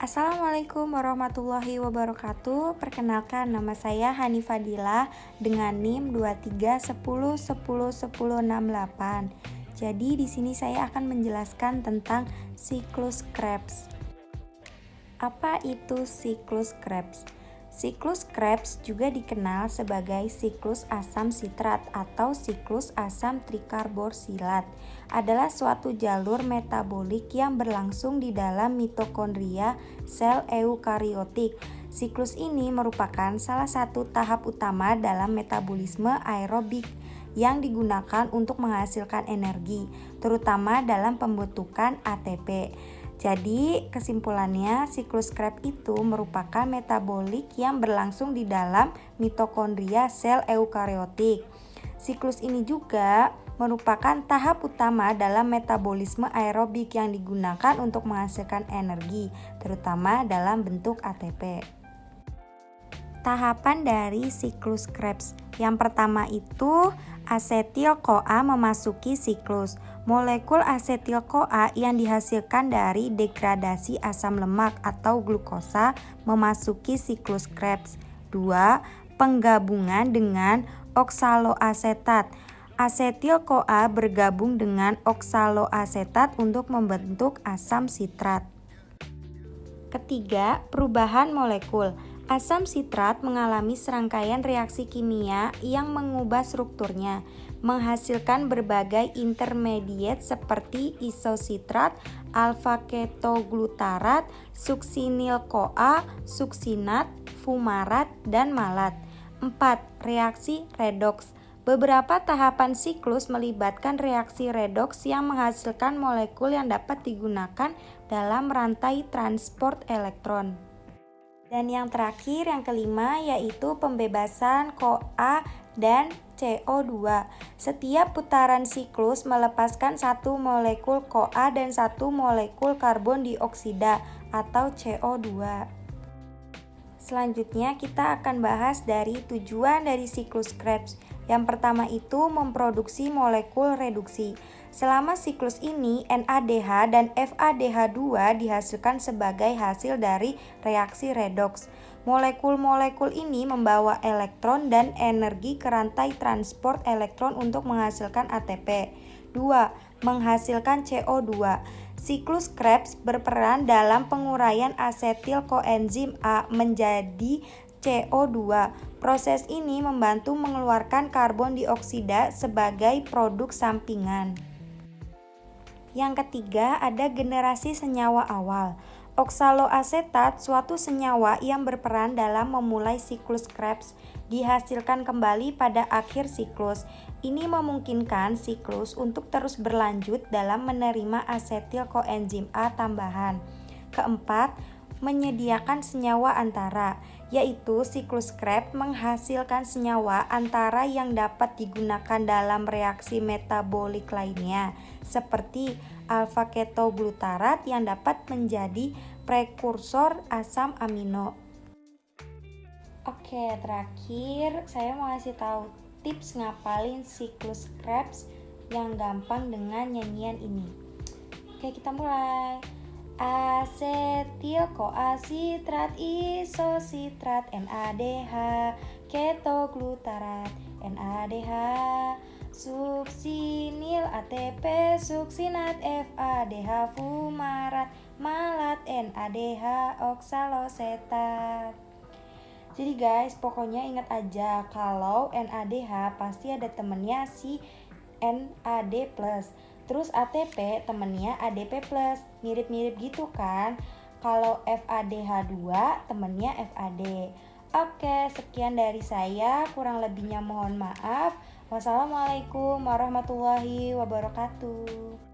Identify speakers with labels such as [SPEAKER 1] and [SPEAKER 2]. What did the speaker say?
[SPEAKER 1] Assalamualaikum warahmatullahi wabarakatuh. Perkenalkan, nama saya Hani Fadilah dengan NIM 2310101068. Jadi di sini saya akan menjelaskan tentang siklus Krebs. Apa itu siklus Krebs? Siklus Krebs juga dikenal sebagai siklus asam sitrat atau siklus asam trikarbosilat. Adalah suatu jalur metabolik yang berlangsung di dalam mitokondria sel eukariotik. Siklus ini merupakan salah satu tahap utama dalam metabolisme aerobik yang digunakan untuk menghasilkan energi, terutama dalam pembentukan ATP. Jadi kesimpulannya, siklus Krebs itu merupakan metabolik yang berlangsung di dalam mitokondria sel eukariotik. Siklus ini juga merupakan tahap utama dalam metabolisme aerobik yang digunakan untuk menghasilkan energi, terutama dalam bentuk ATP. Tahapan dari siklus Krebs. Yang pertama itu asetil-CoA memasuki siklus. Molekul asetil-CoA yang dihasilkan dari degradasi asam lemak atau glukosa memasuki siklus Krebs. 2. Penggabungan dengan oksaloasetat. Asetil-CoA bergabung dengan oksaloasetat untuk membentuk asam sitrat. Ketiga, perubahan molekul. Asam sitrat mengalami serangkaian reaksi kimia yang mengubah strukturnya, menghasilkan berbagai intermediate seperti isositrat, alfa-ketoglutarat, suksinil-CoA, suksinat, fumarat, dan malat. 4. Reaksi redoks. Beberapa tahapan siklus melibatkan reaksi redoks yang menghasilkan molekul yang dapat digunakan dalam rantai transport elektron. Dan yang terakhir, yang kelima, yaitu pembebasan CoA dan CO2. Setiap putaran siklus melepaskan satu molekul CoA dan satu molekul karbon dioksida atau CO2. Selanjutnya kita akan bahas dari tujuan dari siklus Krebs. Yang pertama itu memproduksi molekul reduksi. Selama siklus ini, NADH dan FADH2 dihasilkan sebagai hasil dari reaksi redoks. Molekul-molekul ini membawa elektron dan energi ke rantai transport elektron untuk menghasilkan ATP. 2. Menghasilkan CO2. Siklus Krebs berperan dalam penguraian asetil koenzim A menjadi CO2. Proses ini membantu mengeluarkan karbon dioksida sebagai produk sampingan. Yang ketiga, ada generasi senyawa awal. Oksaloasetat, suatu senyawa yang berperan dalam memulai siklus Krebs, dihasilkan kembali pada akhir siklus. Ini memungkinkan siklus untuk terus berlanjut dalam menerima asetil koenzim A tambahan. Keempat, menyediakan senyawa antara, yaitu siklus Krebs menghasilkan senyawa antara yang dapat digunakan dalam reaksi metabolik lainnya, seperti alfa-ketoglutarat yang dapat menjadi prekursor asam amino. Oke, terakhir saya mau kasih tahu tips ngapalin siklus Krebs yang gampang dengan nyanyian ini. Oke, kita mulai. Asetil-CoA sitrat, isositrat, NADH, ketoglutarat, NADH, suksinil ATP, suksinat FADH, fumarat, malat, NADH, oksaloasetat. Jadi guys, pokoknya ingat aja kalau NADH pasti ada temennya si NAD+. Terus ATP temennya ADP+, mirip-mirip gitu kan. Kalau FADH2 temennya FAD. Oke, sekian dari saya, kurang lebihnya mohon maaf. Wassalamualaikum warahmatullahi wabarakatuh.